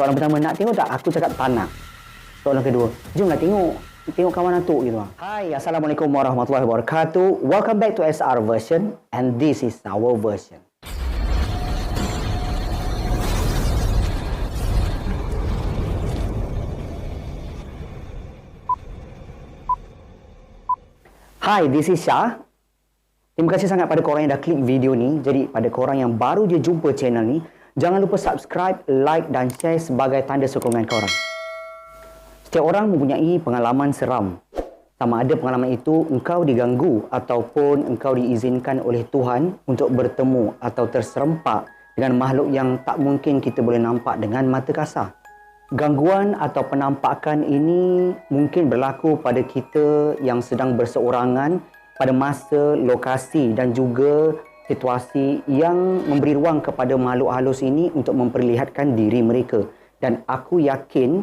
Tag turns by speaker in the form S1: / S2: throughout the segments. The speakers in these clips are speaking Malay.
S1: Soalan pertama, nak tengok tak? Aku cakap tak nak. Soalan kedua, jomlah tengok. Tengok kawan atuk gitu. Hai, Assalamualaikum warahmatullahi wabarakatuh. Welcome back to SR version and this is our version. Hai, this is Syah. Terima kasih sangat pada korang yang dah klik video ni. Jadi pada korang yang baru je jumpa channel ni, jangan lupa subscribe, like dan share sebagai tanda sokongan korang. Setiap orang mempunyai pengalaman seram. Sama ada pengalaman itu engkau diganggu ataupun engkau diizinkan oleh Tuhan untuk bertemu atau terserempak dengan makhluk yang tak mungkin kita boleh nampak dengan mata kasar. Gangguan atau penampakan ini mungkin berlaku pada kita yang sedang berseorangan pada masa, lokasi dan juga situasi yang memberi ruang kepada makhluk halus ini untuk memperlihatkan diri mereka. Dan aku yakin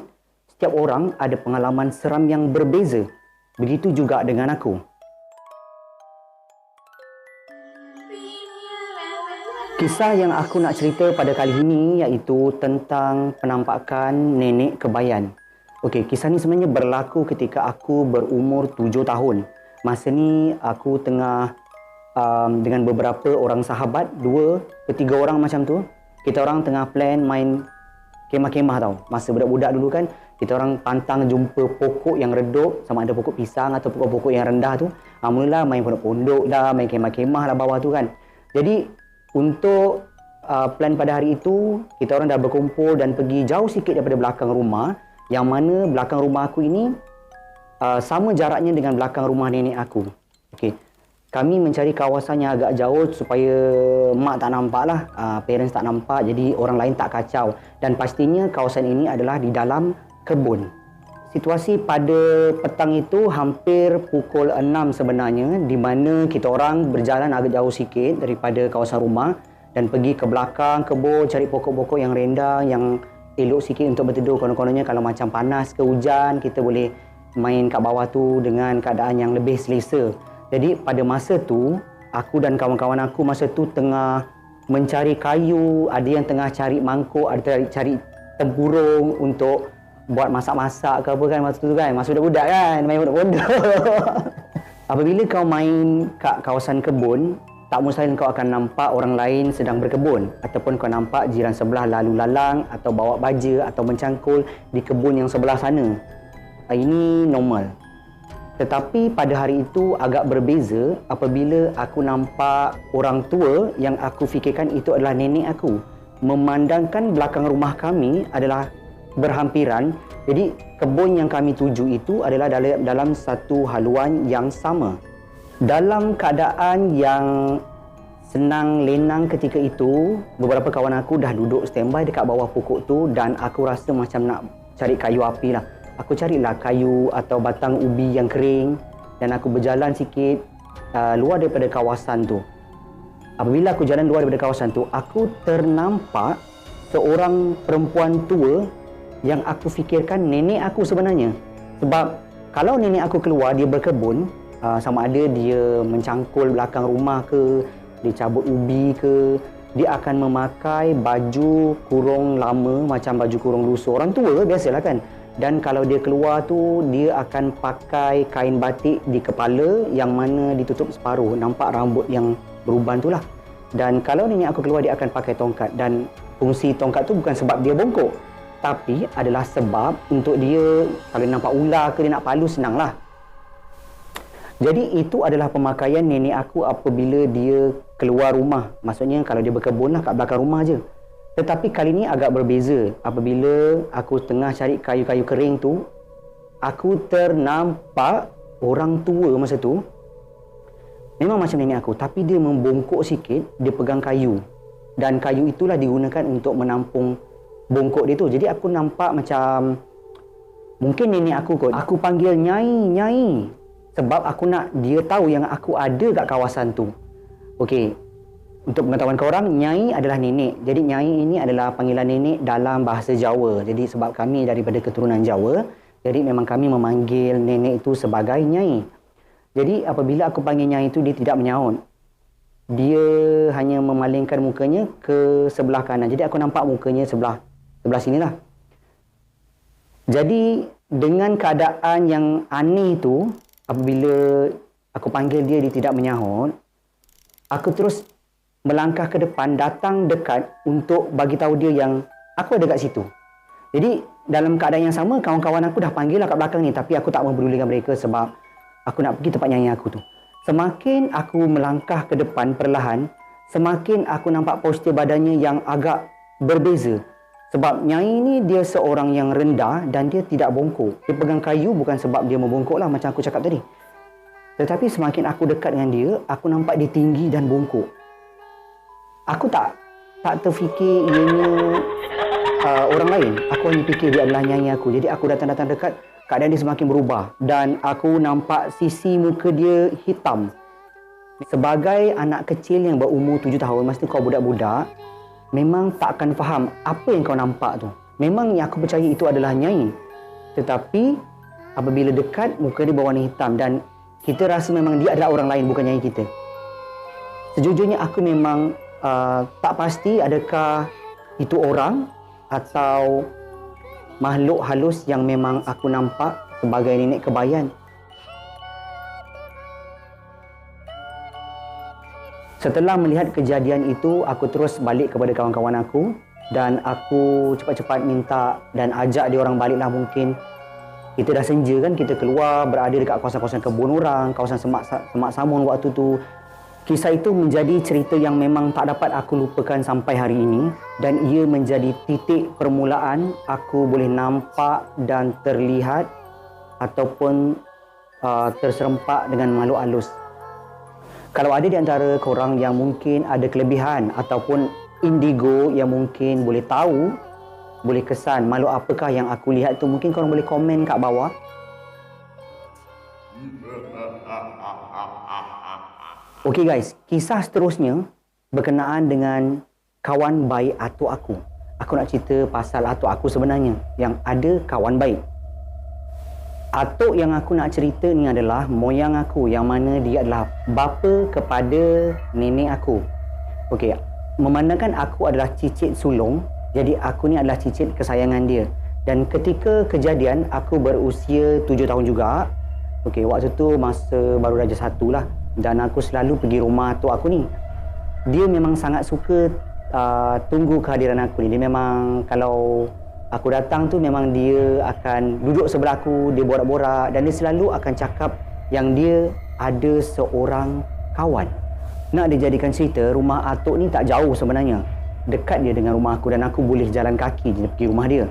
S1: setiap orang ada pengalaman seram yang berbeza. Begitu juga dengan aku. Kisah yang aku nak cerita pada kali ini iaitu tentang penampakan nenek kebayan. Okey, kisah ni sebenarnya berlaku ketika aku berumur 7 tahun. Masa ni aku tengah dengan beberapa orang sahabat, 2 ke 3 orang macam tu. Kita orang tengah plan main kemah-kemah tau. Masa budak-budak dulu kan, kita orang pantang jumpa pokok yang redup, sama ada pokok pisang atau pokok-pokok yang rendah tu. Mulalah main pondok-pondok dah, main kemah-kemah lah bawah tu kan. Jadi untuk plan pada hari itu, kita orang dah berkumpul dan pergi jauh sikit daripada belakang rumah, yang mana belakang rumah aku ini sama jaraknya dengan belakang rumah nenek aku. Okey. Kami mencari kawasan yang agak jauh supaya mak tak nampak lah, parents tak nampak, jadi orang lain tak kacau. Dan pastinya kawasan ini adalah di dalam kebun. Situasi pada petang itu hampir pukul 6 sebenarnya, di mana kita orang berjalan agak jauh sikit daripada kawasan rumah dan pergi ke belakang kebun cari pokok-pokok yang rindang, yang elok sikit untuk berteduh. Konon-kononnya kalau macam panas ke hujan, kita boleh main kat bawah tu dengan keadaan yang lebih selesa. Jadi pada masa tu, aku dan kawan-kawan aku masa tu tengah mencari kayu, ada yang tengah cari mangkuk, ada cari tempurung untuk buat masak-masak ke apa kan masa tu kan. Masa budak-budak kan, main pondok-pondok. Apabila kau main kat kawasan kebun, tak mustahil kau akan nampak orang lain sedang berkebun, ataupun kau nampak jiran sebelah lalu lalang atau bawa baja atau mencangkul di kebun yang sebelah sana. Ini normal. Tetapi pada hari itu agak berbeza apabila aku nampak orang tua yang aku fikirkan itu adalah nenek aku. Memandangkan belakang rumah kami adalah berhampiran, jadi kebun yang kami tuju itu adalah dalam satu haluan yang sama. Dalam keadaan yang senang lenang ketika itu, beberapa kawan aku dah duduk standby dekat bawah pokok tu dan aku rasa macam nak cari kayu api lah. Aku carilah kayu atau batang ubi yang kering dan aku berjalan sikit luar daripada kawasan tu. Apabila aku jalan luar daripada kawasan tu, aku ternampak seorang perempuan tua yang aku fikirkan nenek aku sebenarnya. Sebab kalau nenek aku keluar, dia berkebun, sama ada dia mencangkul belakang rumah ke, dia cabut ubi ke, dia akan memakai baju kurung lama macam baju kurung lusuh. Orang tua biasalah kan. Dan kalau dia keluar tu, dia akan pakai kain batik di kepala yang mana ditutup separuh, nampak rambut yang beruban tu lah. Dan kalau nenek aku keluar, dia akan pakai tongkat. Dan fungsi tongkat tu bukan sebab dia bongkok, tapi adalah sebab untuk dia, kalau nampak ular ke dia nak palu, senang lah. Jadi itu adalah pemakaian nenek aku apabila dia keluar rumah. Maksudnya kalau dia berkebun lah kat belakang rumah je. Tetapi kali ni agak berbeza. Apabila aku tengah cari kayu-kayu kering tu, aku ternampak orang tua masa tu. Memang macam nenek aku, tapi dia membongkok sikit, dia pegang kayu. Dan kayu itulah digunakan untuk menampung bongkok dia tu. Jadi aku nampak macam mungkin nenek aku kot. Aku panggil Nyai, Nyai. Sebab aku nak dia tahu yang aku ada kat kawasan tu. Okey. Untuk pengetahuan korang, Nyai adalah nenek. Jadi Nyai ini adalah panggilan nenek dalam bahasa Jawa. Jadi sebab kami daripada keturunan Jawa, jadi memang kami memanggil nenek itu sebagai Nyai. Jadi apabila aku panggil Nyai itu, dia tidak menyaut. Dia hanya memalingkan mukanya ke sebelah kanan. Jadi aku nampak mukanya sebelah sinilah. Jadi dengan keadaan yang aneh tu, apabila aku panggil dia, dia tidak menyahut, aku terus melangkah ke depan, datang dekat untuk bagi tahu dia yang aku ada kat situ. Jadi dalam keadaan yang sama, kawan-kawan aku dah panggil lah kat belakang ni, tapi aku tak mempedulikan mereka sebab aku nak pergi tempat nyanyi aku tu. Semakin aku melangkah ke depan perlahan, semakin aku nampak postur badannya yang agak berbeza. Sebab Nyai ni dia seorang yang rendah dan dia tidak bongkok. Dia pegang kayu bukan sebab dia membongkok lah macam aku cakap tadi. Tetapi semakin aku dekat dengan dia, aku nampak dia tinggi dan bongkok. Aku tak terfikir ianya orang lain. Aku hanya fikir dia adalah Nyai aku. Jadi aku datang-datang dekat, keadaan dia semakin berubah. Dan aku nampak sisi muka dia hitam. Sebagai anak kecil yang berumur 7 tahun, masa tu kau budak-budak, memang tak akan faham apa yang kau nampak tu. Memang yang aku percaya itu adalah Nyai. Tetapi apabila dekat, muka dia berwarna hitam dan kita rasa memang dia adalah orang lain, bukan Nyai kita. Sejujurnya aku memang tak pasti adakah itu orang atau makhluk halus yang memang aku nampak sebagai nenek kebayan. Setelah melihat kejadian itu, aku terus balik kepada kawan-kawan aku dan aku cepat-cepat minta dan ajak dia orang baliklah. Mungkin kita dah senja kan, kita keluar berada dekat kawasan-kawasan kebun orang, kawasan semak samun waktu tu. Kisah itu menjadi cerita yang memang tak dapat aku lupakan sampai hari ini dan ia menjadi titik permulaan aku boleh nampak dan terlihat ataupun terserempak dengan makhluk halus. Kalau ada di antara korang yang mungkin ada kelebihan ataupun indigo yang mungkin boleh tahu, boleh kesan makhluk apakah yang aku lihat tu, mungkin korang boleh komen kat bawah. Okey guys, kisah seterusnya berkenaan dengan kawan baik atuk aku. Aku nak cerita pasal atuk aku sebenarnya yang ada kawan baik. Atuk yang aku nak cerita ni adalah moyang aku, yang mana dia adalah bapa kepada nenek aku. Okey, memandangkan aku adalah cicit sulung, jadi aku ni adalah cicit kesayangan dia. Dan ketika kejadian, aku berusia 7 tahun juga. Okey, waktu tu masa baru darjah 1 lah. Dan aku selalu pergi rumah atuk aku ni. Dia memang sangat suka tunggu kehadiran aku ni. Dia memang kalau aku datang tu memang dia akan duduk sebelah aku, dia borak-borak dan dia selalu akan cakap yang dia ada seorang kawan. Nak dijadikan cerita, rumah atuk ni tak jauh sebenarnya. Dekat dia dengan rumah aku dan aku boleh jalan kaki je pergi rumah dia.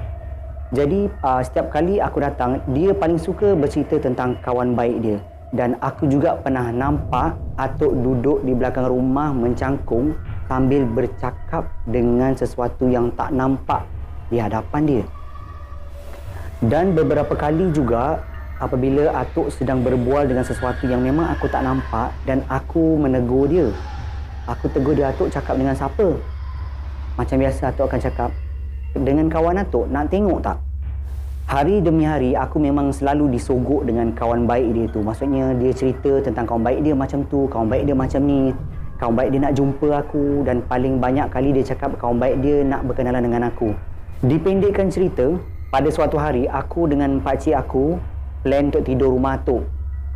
S1: Jadi setiap kali aku datang, dia paling suka bercerita tentang kawan baik dia. Dan aku juga pernah nampak atuk duduk di belakang rumah mencangkung sambil bercakap dengan sesuatu yang tak nampak di hadapan dia. Dan beberapa kali juga apabila atuk sedang berbual dengan sesuatu yang memang aku tak nampak dan aku menegur dia. Aku tegur dia, "Atuk cakap dengan siapa?" Macam biasa atuk akan cakap, "Dengan kawan atuk, nak tengok tak?" Hari demi hari aku memang selalu disogok dengan kawan baik dia tu. Maksudnya dia cerita tentang kawan baik dia macam tu, kawan baik dia macam ni, kawan baik dia nak jumpa aku dan paling banyak kali dia cakap kawan baik dia nak berkenalan dengan aku. Dipendekkan cerita, pada suatu hari aku dengan pakcik aku plan untuk tidur rumah atuk.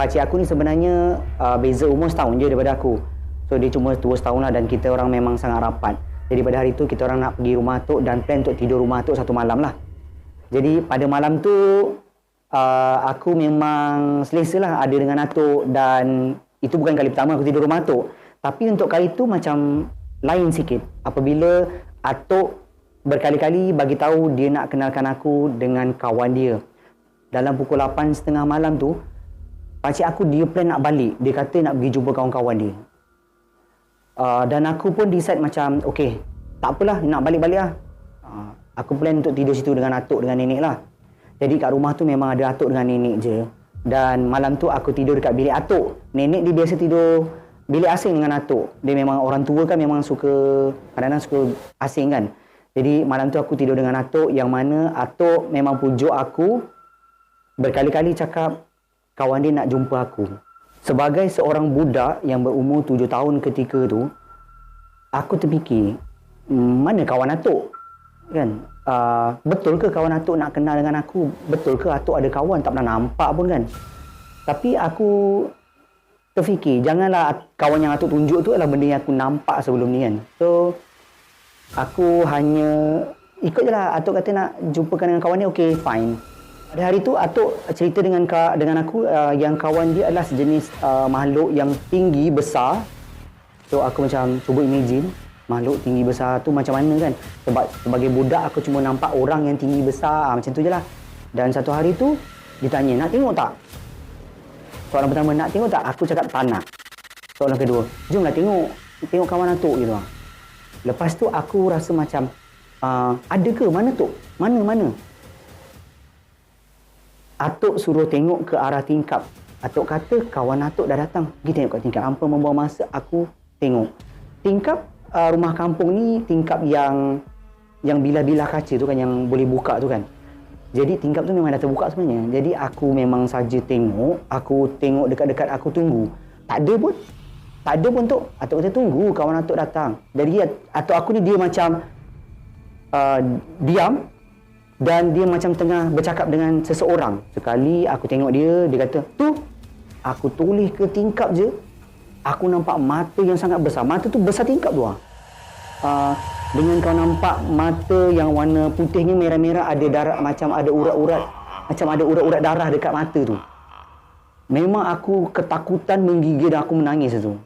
S1: Pakcik aku ni sebenarnya beza umur setahun je daripada aku. So dia cuma tua setahun lah dan kita orang memang sangat rapat. Jadi pada hari tu kita orang nak pergi rumah atuk dan plan untuk tidur rumah atuk satu malam lah. Jadi pada malam tu aku memang selesa lah ada dengan atuk dan itu bukan kali pertama aku tidur rumah atuk. Tapi untuk kali tu macam lain sikit. Apabila atuk berkali-kali bagi tahu dia nak kenalkan aku dengan kawan dia. Dalam pukul 8.30 malam tu, pakcik aku dia plan nak balik. Dia kata nak pergi jumpa kawan-kawan dia. Dan aku pun decide macam, okey, tak apalah, nak balik-balik lah. Aku plan untuk tidur situ dengan atuk dengan nenek lah. Jadi kat rumah tu memang ada atuk dengan nenek je. Dan malam tu aku tidur dekat bilik atuk. Nenek dia biasa tidur bilik asing dengan atuk. Dia memang orang tua kan, memang suka, kadang-kadang suka asing kan. Jadi malam tu aku tidur dengan atuk, yang mana atuk memang pujuk aku, berkali-kali cakap kawan dia nak jumpa aku. Sebagai seorang budak yang berumur 7 tahun ketika tu, aku terfikir, mana kawan atuk? Kan? betul ke kawan Atuk nak kenal dengan aku? Betul ke Atuk ada kawan tak pernah nampak pun kan? Tapi aku terfikir, janganlah kawan yang Atuk tunjuk tu adalah benda yang aku nampak sebelum ni kan. So, aku hanya ikut je lah. Atuk kata nak jumpakan dengan kawan ni, okay, fine. Pada hari tu, Atuk cerita dengan aku yang kawan dia adalah sejenis makhluk yang tinggi, besar. So, aku macam cuba imagine makhluk tinggi besar tu macam mana kan. Sebab sebagai budak, aku cuma nampak orang yang tinggi besar. Macam tu je lah. Dan satu hari tu, dia tanya, nak tengok tak? Soalan pertama, nak tengok tak? Aku cakap tak nak. Soalan kedua, jomlah tengok. Tengok kawan Atuk gitu. Lepas tu, aku rasa macam, ada ke? Mana Tok? Mana? Atuk suruh tengok ke arah tingkap. Atuk kata kawan Atuk dah datang. Pergi tengok kat tingkap. Hampa membawa masa, aku tengok. Tingkap rumah kampung ni tingkap yang bilah-bilah kaca tu kan, yang boleh buka tu kan. Jadi tingkap tu memang dah terbuka sebenarnya. Jadi aku memang saja tengok. Aku tengok dekat-dekat, aku tunggu. Tak ada pun Tok. Atuk kata tunggu kawan Atuk datang. Jadi Atuk aku ni dia macam diam. Dan dia macam tengah bercakap dengan seseorang. Sekali aku tengok dia kata, tu, aku toleh ke tingkap je. Aku nampak mata yang sangat besar. Mata tu besar tingkap tu. Dengan kau nampak mata yang warna putihnya merah-merah, ada darah, macam ada urat-urat darah dekat mata tu. Memang aku ketakutan menggigil dan aku menangis tu.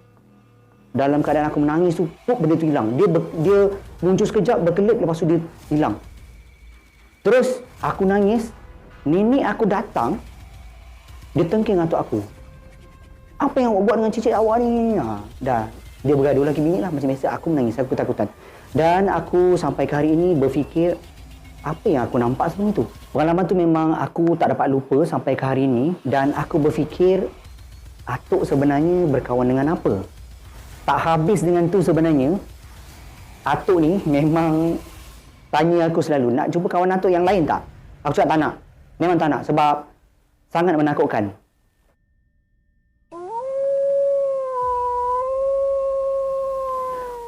S1: Dalam keadaan aku menangis tu, benda tu hilang. Dia muncul sekejap, berkelip, lepas tu dia hilang. Terus aku nangis, nenek aku datang, dia tengking atuk aku. Apa yang awak buat dengan cicit awak ni? Dah. Dia bergaduh lagi bingit lah. Macam biasa, aku menangis, aku ketakutan. Dan aku sampai ke hari ini berfikir, apa yang aku nampak sebenarnya tu? Pengalaman tu memang aku tak dapat lupa sampai ke hari ini. Dan aku berfikir, Atuk sebenarnya berkawan dengan apa? Tak habis dengan tu sebenarnya, Atuk ni memang tanya aku selalu, nak jumpa kawan Atuk yang lain tak? Aku cakap tak nak. Memang tak nak sebab sangat menakutkan.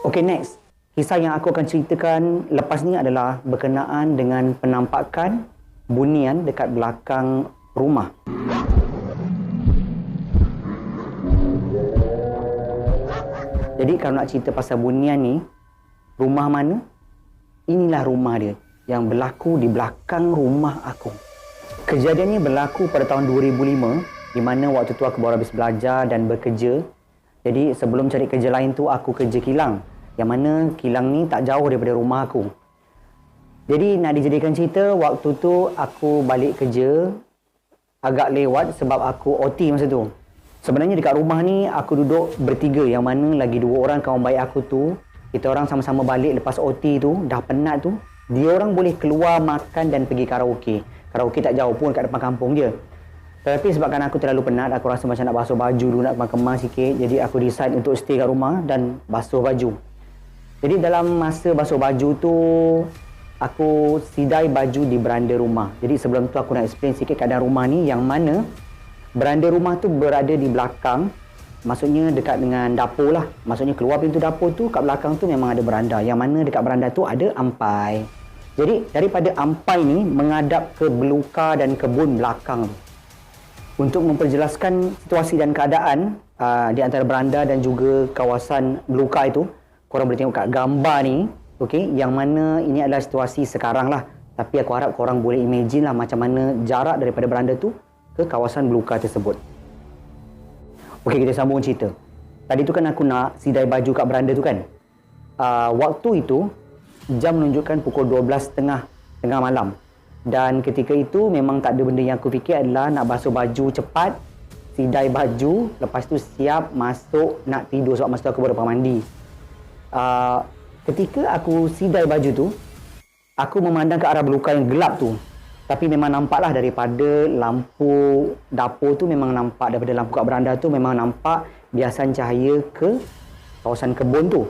S1: Okay, next. Kisah yang aku akan ceritakan lepas ni adalah berkenaan dengan penampakan bunian dekat belakang rumah. Jadi kalau nak cerita pasal bunian ni, rumah mana? Inilah rumah dia yang berlaku di belakang rumah aku. Kejadiannya berlaku pada tahun 2005 di mana waktu tu aku baru habis belajar dan bekerja. Jadi sebelum cari kerja lain tu aku kerja kilang. Yang mana kilang ni tak jauh daripada rumah aku. Jadi nak dijadikan cerita, waktu tu aku balik kerja agak lewat sebab aku OT masa tu. Sebenarnya dekat rumah ni aku duduk bertiga, yang mana lagi 2 orang kawan baik aku tu. Kita orang sama-sama balik lepas OT tu, dah penat tu. Dia orang boleh keluar makan dan pergi karaoke. Karaoke tak jauh pun kat depan kampung dia. Tetapi sebabkan aku terlalu penat, aku rasa macam nak basuh baju dulu, nak kemas sikit. Jadi aku decide untuk stay kat rumah dan basuh baju. Jadi dalam masa basuh baju tu, aku sidai baju di beranda rumah. Jadi sebelum tu aku nak explain sikit keadaan rumah ni, yang mana beranda rumah tu berada di belakang. Maksudnya dekat dengan dapur lah. Maksudnya keluar pintu dapur tu, kat belakang tu memang ada beranda. Yang mana dekat beranda tu ada ampai. Jadi daripada ampai ni menghadap ke belukar dan kebun belakang tu. Untuk memperjelaskan situasi dan keadaan di antara beranda dan juga kawasan belukar itu, korang boleh tengok kat gambar ni, okey, yang mana ini adalah situasi sekarang lah. Tapi aku harap korang boleh imagine lah macam mana jarak daripada beranda tu ke kawasan belukar tersebut. Okey, kita sambung cerita. Tadi tu kan aku nak sidai baju kat beranda tu kan. Waktu itu, jam menunjukkan pukul 12.30 tengah malam. Dan ketika itu memang tak ada benda yang aku fikir adalah nak basuh baju cepat, sidai baju, lepas tu siap masuk nak tidur sebab masa tu aku baru mandi. Ketika aku sidai baju tu, aku memandang ke arah belukar yang gelap tu. Tapi memang nampaklah daripada lampu dapur tu, memang nampak daripada lampu kat beranda tu, memang nampak biasan cahaya ke kawasan kebun tu.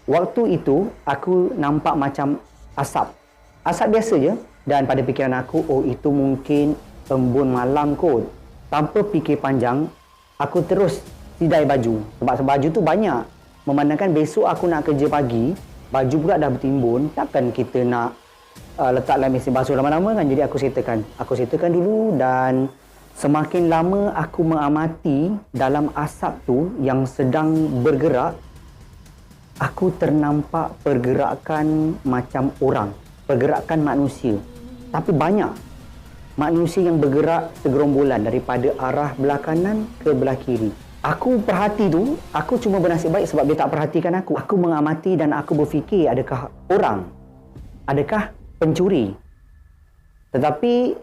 S1: Waktu itu, aku nampak macam asap. Asap biasa je. Dan pada fikiran aku, oh itu mungkin embun malam kot. Tanpa fikir panjang, aku terus sidai baju. Sebab baju tu banyak. Memandangkan besok aku nak kerja pagi, baju pula dah bertimbun, takkan kita nak letak dalam mesin basuh lama-lama kan. Jadi aku settlekan dulu, dan semakin lama aku mengamati dalam asap tu yang sedang bergerak, aku ternampak pergerakan macam orang, pergerakan manusia. Tapi banyak manusia yang bergerak segerombolan daripada arah belah kanan ke belah kiri. Aku perhati tu, aku cuma bernasib baik sebab dia tak perhatikan aku. Aku mengamati dan aku berfikir, adakah orang? Adakah pencuri? Tetapi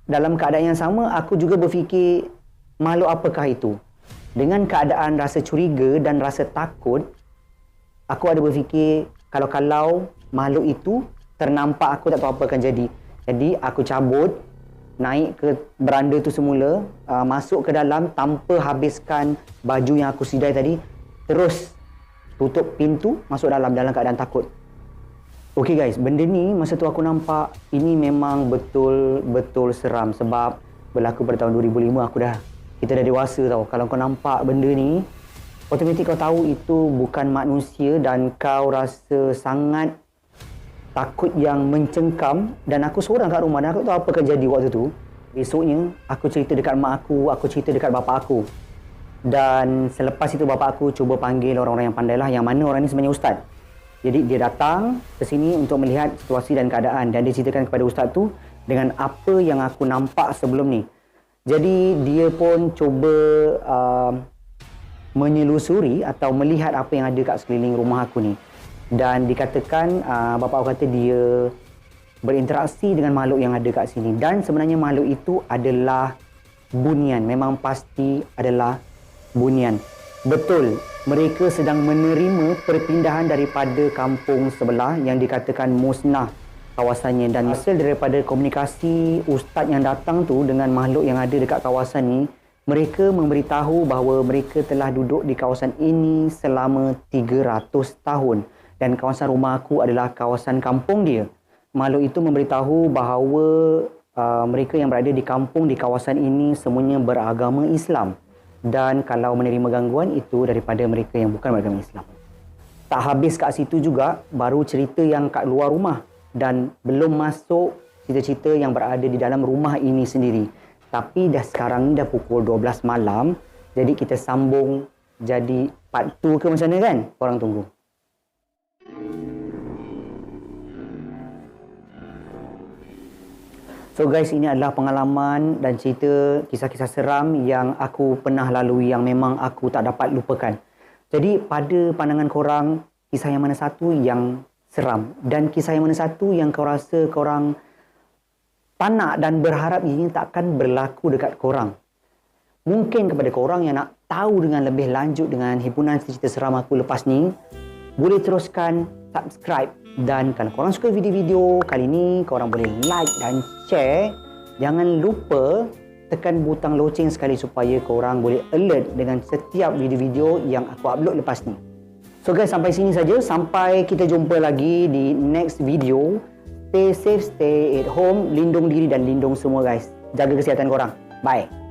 S1: dalam keadaan yang sama, aku juga berfikir, makhluk apakah itu? Dengan keadaan rasa curiga dan rasa takut, aku ada berfikir, kalau makhluk itu ternampak, aku tak tahu apa akan jadi. Jadi aku cabut, naik ke beranda tu semula, masuk ke dalam tanpa habiskan baju yang aku sidai tadi, terus tutup pintu, masuk dalam keadaan takut. Okey guys, benda ni masa tu aku nampak ini memang betul-betul seram sebab berlaku pada tahun 2005. Kita dah dewasa tau. Kalau kau nampak benda ni, automatik kau tahu itu bukan manusia dan kau rasa sangat takut yang mencengkam. Dan aku seorang kat rumah dan aku tak tahu apa akan jadi waktu tu. Besoknya aku cerita dekat mak aku cerita dekat bapa aku. Dan selepas itu bapa aku cuba panggil orang-orang yang pandai lah, yang mana orang ni sebenarnya ustaz. Jadi dia datang ke sini untuk melihat situasi dan keadaan, dan dia ceritakan kepada ustaz tu dengan apa yang aku nampak sebelum ni. Jadi dia pun cuba menyelusuri atau melihat apa yang ada kat sekeliling rumah aku ni. Dan dikatakan, bapa aku kata dia berinteraksi dengan makhluk yang ada kat sini. Dan sebenarnya makhluk itu adalah bunian. Memang pasti adalah bunian. Betul, mereka sedang menerima perpindahan daripada kampung sebelah yang dikatakan musnah kawasannya. Dan hasil daripada komunikasi ustaz yang datang tu dengan makhluk yang ada dekat kawasan ni, mereka memberitahu bahawa mereka telah duduk di kawasan ini selama 300 tahun. Dan kawasan rumah aku adalah kawasan kampung dia. Makhluk itu memberitahu bahawa mereka yang berada di kampung di kawasan ini semuanya beragama Islam. Dan kalau menerima gangguan itu daripada mereka yang bukan beragama Islam. Tak habis kat situ juga, baru cerita yang kat luar rumah. Dan belum masuk cerita-cerita yang berada di dalam rumah ini sendiri. Tapi dah sekarang ni dah pukul 12 malam. Jadi kita sambung jadi part 2 ke macam mana kan? Korang tunggu. So guys, ini adalah pengalaman dan cerita kisah-kisah seram yang aku pernah lalui yang memang aku tak dapat lupakan. Jadi pada pandangan korang, kisah yang mana satu yang seram dan kisah yang mana satu yang kau rasa korang tak nak dan berharap ini takkan berlaku dekat korang. Mungkin kepada korang yang nak tahu dengan lebih lanjut dengan himpunan cerita seram aku lepas ni, boleh teruskan subscribe. Dan kalau korang suka video-video kali ni, korang boleh like dan share. Jangan lupa tekan butang loceng sekali supaya korang boleh alert dengan setiap video-video yang aku upload lepas ni. So guys, sampai sini saja. Sampai kita jumpa lagi di next video. Stay safe, stay at home. Lindung diri dan lindung semua guys. Jaga kesihatan korang. Bye.